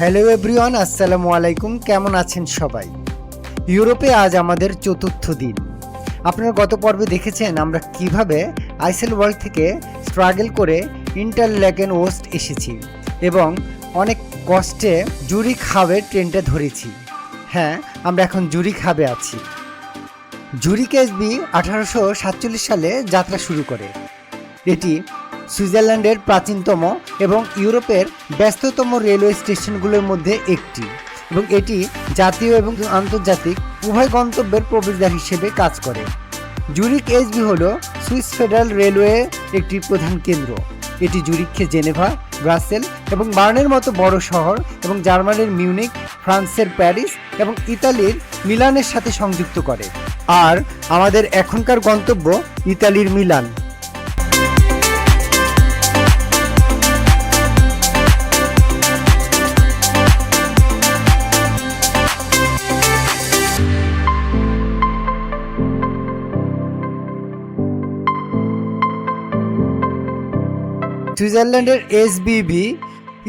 Hello everyone, আসসালামু আলাইকুম। কেমন আছেন সবাই? ইউরোপে আজ আমাদের চতুর্থ দিন। আপনারা গত পর্বে দেখেছেন আমরা কিভাবে আইসেল ওয়ার্ল্ড থেকে স্ট্রাগল করে ইন্টারল্যাকেন ওস্ট এসেছি এবং অনেক কষ্টে জুরিখ হাবে ট্রেনটা ধরেছি। হ্যাঁ, আমরা এখন জুরিখ হাবে আছি। জুরিখ এসবি 1847 সালে যাত্রা শুরু করে। এটি সুইজারল্যান্ডের প্রাচীনতম এবং ইউরোপের ব্যস্ততম রেলওয়ে স্টেশনগুলোর মধ্যে একটি এবং এটি জাতীয় এবং আন্তর্জাতিক উভয় গন্তব্যের প্রবেশদ্বার হিসেবে কাজ করে। জুরিখ এসবি হল সুইস ফেডারেল রেলওয়ে একটি প্রধান কেন্দ্র। এটি জুরিখকে জেনেভা, ব্রাসেল এবং বার্নের মতো বড় শহর এবং জার্মানির মিউনিক, ফ্রান্সের প্যারিস এবং ইতালির মিলানের সাথে সংযুক্ত করে। আর আমাদের এখনকার গন্তব্য ইতালির মিলান। সুইজারল্যান্ডের এসবিবি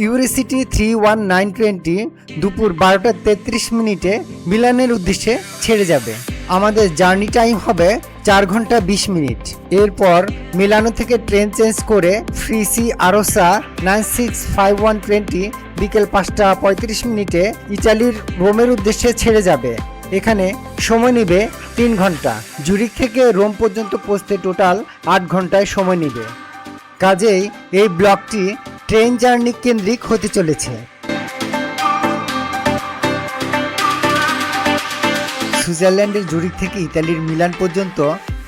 ইউরোসিটি 31920 দুপুর 12টা 33 মিনিটে মিলানের উদ্দেশ্যে ছেড়ে যাবে। আমাদের জার্নি টাইম হবে 4 ঘন্টা 20 মিনিট। এরপর মিলানো থেকে ট্রেন চেঞ্জ করে ফ্রিসি আরোসা 965120 বিকেল 5টা 35 মিনিটে ইতালির রোমের উদ্দেশ্যে ছেড়ে যাবে। এখানে সময় নেবে 3 ঘন্টা। জুরিখ থেকে রোম পর্যন্ত পৌঁছতে টোটাল 8 ঘন্টায় সময় নেবে। কাজেই এই ব্লকটি ট্রেন জার্নি কেন্দ্রিক হতে চলেছে। সুইজারল্যান্ডের জুরিখ থেকে ইতালির মিলান পর্যন্ত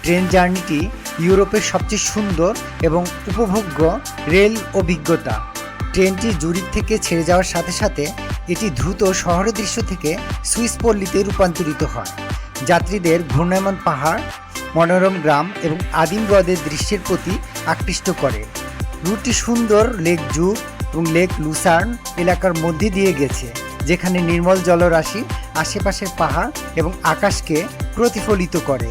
ট্রেন জার্নিটি ইউরোপের সবচেয়ে সুন্দর এবং উপভোগ্য রেল অভিজ্ঞতা। ট্রেনটি জুরিখ থেকে ছেড়ে যাওয়ার সাথে সাথে এটি দ্রুত শহরের দৃশ্য থেকে সুইস পল্লীতে রূপান্তরিত হয়। যাত্রীদের ঘূর্ণায়মান পাহাড়, মনোরম গ্রাম এবং আদিম হ্রদের দৃশ্যের প্রতি আকৃষ্ট করে। রুটটি সুন্দর লেক জুগ এবং লেক লুসার্ন এলাকার মধ্যে দিয়ে গেছে, যেখানে নির্মল জলরাশি আশেপাশের পাহাড় এবং আকাশকে প্রতিফলিত করে।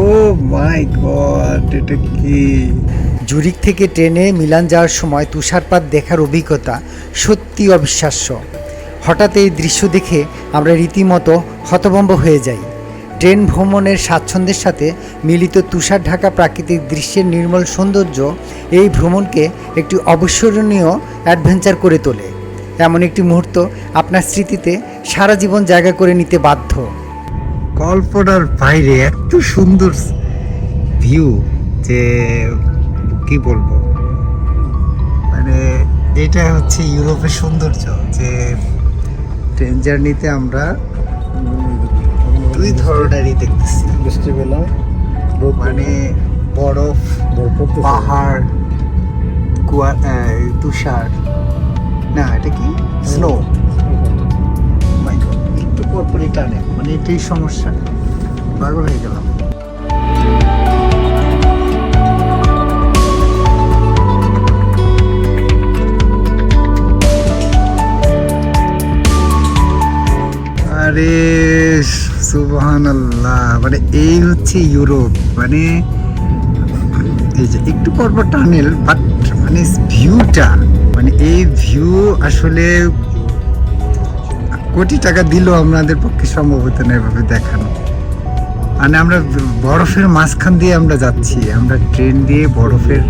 ও মাই গড, এটা কি? জুরিখ থেকে ট্রেনে মিলান যাওয়ার সময় তুষারপাত দেখার অভিজ্ঞতা সত্যি অবিশ্বাস্য। হঠাৎ এই দৃশ্য দেখে আমরা রীতিমতো হতভম্ব হয়ে যাই। ট্রেন ভ্রমণের স্বাচ্ছন্দ্যের সাথে মিলিত তুষার ঢাকা প্রাকৃতিক দৃশ্যের নির্মল সৌন্দর্য এই ভ্রমণকে একটি অবিস্মরণীয় অ্যাডভেঞ্চার করে তোলে। এমন একটি মুহূর্ত আপনার স্মৃতিতে সারা জীবন জায়গা করে নিতে বাধ্য। কল্পনার বাইরে এত সুন্দর ভিউ যে কি বলবো, মানে এটা হচ্ছে ইউরোপের সৌন্দর্য। যে ট্রেন জার্নিতে আমরা দুই ধরনেরই দেখতেছি, বৃষ্টিবেলা মানে বরফ, পাহাড়, তুষার, না এটা কি স্নো। একটু পরপরই টানে, মানে এটাই সমস্যা। পাগল হয়ে গেলাম। আরে সুবহানাল্লাহ, মানে এই হচ্ছে ইউরোপ। মানে এই যে একটু পরপর টানেল, বাট মানে ভিউটা, মানে এই ভিউ আসলে কোটি টাকা দিলেও আমাদের পক্ষে সম্ভব হতো না এভাবে দেখানো। মানে আমরা বরফের মাঝখান দিয়ে আমরা যাচ্ছি, আমরা ট্রেন দিয়ে বরফের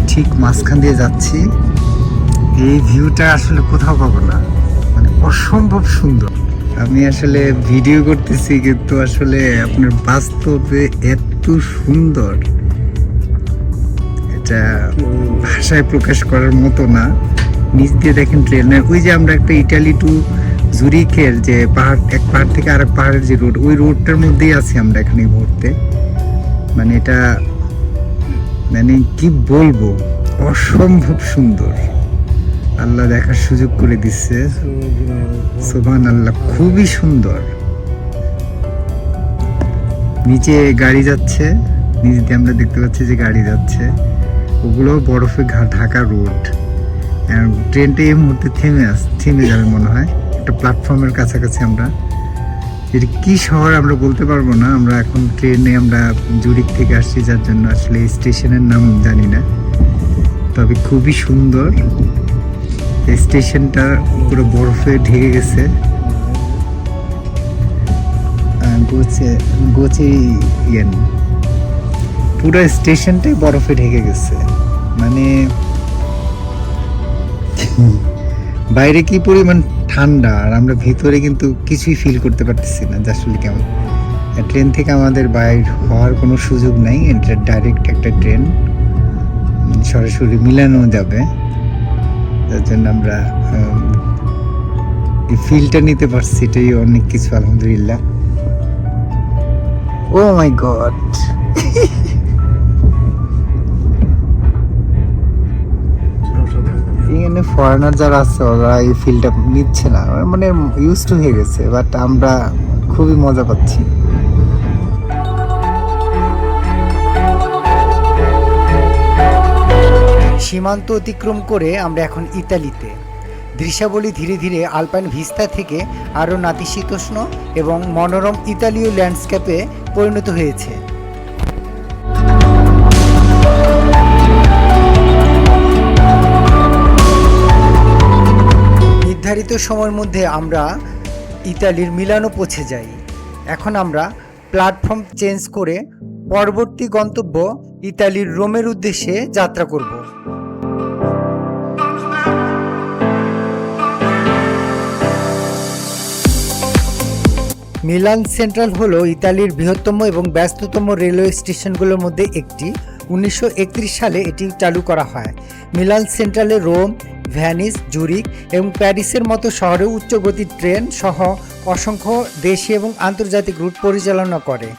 ঠিক মাঝখান দিয়ে যাচ্ছি। এই ভিউটা আসলে কোথাও পাবো না, মানে অসম্ভব সুন্দর। আমি আসলে ভিডিও করতেছি, কিন্তু আসলে আপনার বাস্তবে এত সুন্দর, এটা ভাষায় প্রকাশ করার মতো না। নিচ দিয়ে দেখেন ট্রেনের, ওই যে আমরা একটা ইটালি টু জুরিখের যে পাহাড়, এক পাহাড় থেকে আরেক পাহাড়ের যে রোড, ওই রোডটার মধ্যেই আছি আমরা এখানে এই মুহূর্তে। মানে এটা মানে কি বলবো, অসম্ভব সুন্দর। আল্লাহ দেখার সুযোগ করে দিচ্ছে, সুবহানাল্লাহ, খুবই সুন্দর। নিচে গাড়ি যাচ্ছে, নিচ দিয়ে আমরা দেখতে পাচ্ছি যে গাড়ি যাচ্ছে, ওগুলো বরফে ঢাকা রোড। ট্রেনটা এই মুহূর্তে থেমে যাবে মনে হয়, একটা প্ল্যাটফর্মের কাছাকাছি আমরা। এটা কি শহর আমরা বলতে পারবো না, আমরা এখন ট্রেনে আমরা জুরিখ থেকে আসছি, যার জন্য আসলে স্টেশনের নাম জানি না। তবে খুবই সুন্দর। স্টেশনটা পুরো বরফে ঢেকে গেছে। পুরো স্টেশনটাই বরফে ঢেকে গেছে, মানে বাইরে কি পরিমাণ ঠান্ডা, আর আমরা ভিতরে কিন্তু কিছুই ফিল করতে পারতেছি না যে আসলে কেমন। ট্রেন থেকে আমাদের বাইর হওয়ার কোনো সুযোগ নাই, এটা ডাইরেক্ট একটা ট্রেন, সরাসরি মিলানো যাবে। তার জন্য আমরা এই ফিলটা নিতে পারছি, এটাই অনেক কিছু, আলহামদুলিল্লাহ। ও মাই গড, এখানে ফরেনার যারা আছে ওরা এই ফিলটা নিচ্ছে না, মানে ইউজ টু হয়ে গেছে, বাট আমরা খুবই মজা পাচ্ছি। সীমান্ত অতিক্রম করে আমরা এখন ইতালিতে। দৃশ্যাবলী ধীরে ধীরে আলপাইন ভিস্তা থেকে আরও নাতিশীতোষ্ণ এবং মনোরম ইতালীয় ল্যান্ডস্কেপে পরিণত হয়েছে। নির্ধারিত সময়ের মধ্যে আমরা ইতালির মিলানো পৌঁছে যাই। এখন আমরা প্ল্যাটফর্ম চেঞ্জ করে পরবর্তী গন্তব্য ইতালির রোমের উদ্দেশ্যে যাত্রা করব। মিলান সেন্ট্রাল হলো ইতালির বৃহত্তম এবং ব্যস্ততম রেলওয়ে স্টেশনগুলোর মধ্যে একটি। 1931 সালে এটি চালু করা হয়। মিলান সেন্ট্রালে রোম, ভ্যানিস, জুরিক এবং প্যারিসের মতো শহরে উচ্চ গতির ট্রেন সহ অসংখ্য দেশীয় এবং আন্তর্জাতিক রুট পরিচালনা করে।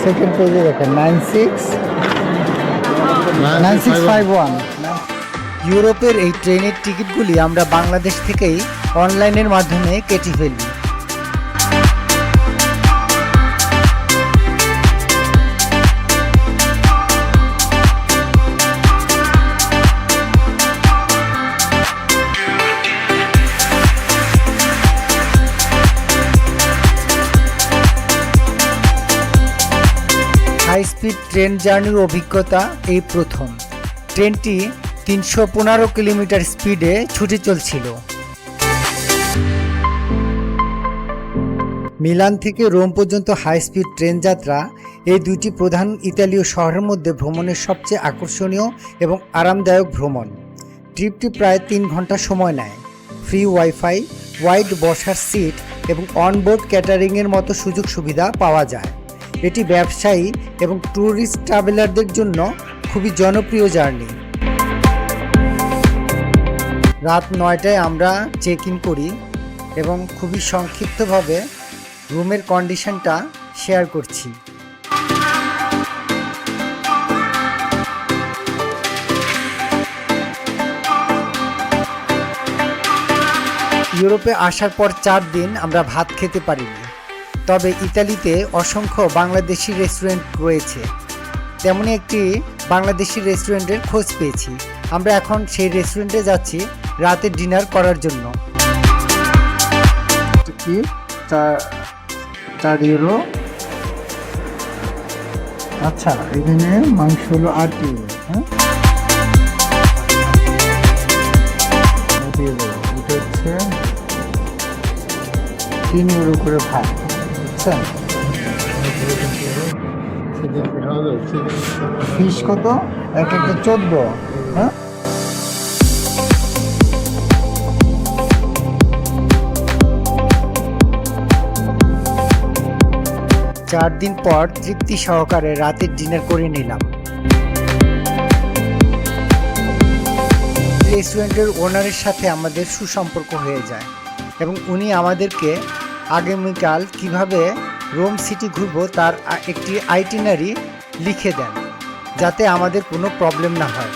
সেকেন্ড পেজে দেখেন 9651। ইউরোপের এই ট্রেনের টিকিটগুলি আমরা বাংলাদেশ থেকেই অনলাইনের মাধ্যমে কেটে ফেলি। হাই স্পিড ট্রেন জার্নির অভিজ্ঞতা এই প্রথম। ট্রেনটি 315 কিলোমিটার স্পিডে ছুটে চলছিল। মিলান থেকে রোম পর্যন্ত হাই স্পিড ট্রেন যাত্রা এই দুইটি প্রধান ইতালীয় শহরের মধ্যে ভ্রমণের সবচেয়ে আকর্ষণীয় এবং আরামদায়ক ভ্রমণ। ট্রিপটি প্রায় 3 ঘন্টা সময় নেয়। ফ্রি ওয়াইফাই, ওয়াইড বসার সিট এবং অনবোর্ড ক্যাটারিংয়ের মতো সুযোগ সুবিধা পাওয়া যায়। এটি ব্যবসায়ী এবং ট্যুরিস্ট ট্রাভেলারদের জন্য খুবই জনপ্রিয় জার্নি। রাত 9টায় আমরা চেক ইন করি এবং খুবই সংক্ষিপ্তভাবে রুমের কন্ডিশনটা শেয়ার করছি। ইউরোপে আসার পর 4 দিন আমরা ভাত খেতে পারিনি। তবে ইতালিতে অসংখ্য বাংলাদেশি রেস্টুরেন্ট রয়েছে। তেমনি একটি বাংলাদেশি রেস্টুরেন্টের খোঁজ পেয়েছি। আমরা এখন সেই রেস্টুরেন্টে যাচ্ছি রাতের ডিনার করার জন্য। কি 4 ইউরো। আচ্ছা, এখানে মাংস হলো 8 ইউরো। হ্যাঁ, এটা হচ্ছে 3 ইউরো করে ভাত। বুঝছেন? ফিশ কত? একটা 14। হ্যাঁ, 4 দিন পর তৃপ্তি সহকারে রাতের ডিনার করে নিলাম। রেস্টুরেন্টের ওনারের সাথে আমাদের সুসম্পর্ক হয়ে যায় এবং উনি আমাদেরকে আগামীকাল কিভাবে রোম সিটি ঘুরবো তার একটি আইটিনারি লিখে দেন, যাতে আমাদের কোনো প্রবলেম না হয়।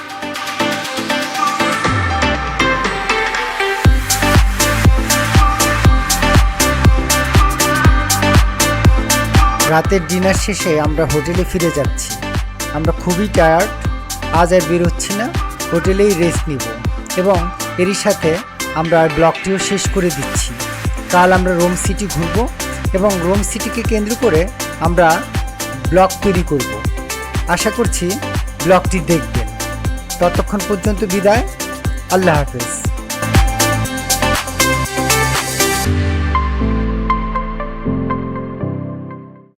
রাতের ডিনার শেষে আমরা হোটেলে ফিরে যাচ্ছি। আমরা খুবই টায়ার্ড, আজ আর বেরোচ্ছি না, হোটেলেই রেস্ট নিব এবং এরই সাথে আমরা ব্লগটিও শেষ করে দিচ্ছি। কাল আমরা রোম সিটি ঘুরব এবং রোম সিটিকে কেন্দ্র করে আমরা ব্লগ তৈরি করব। আশা করছি ব্লগটি দেখবেন। ততক্ষণ পর্যন্ত বিদায়। আল্লাহ হাফেজ।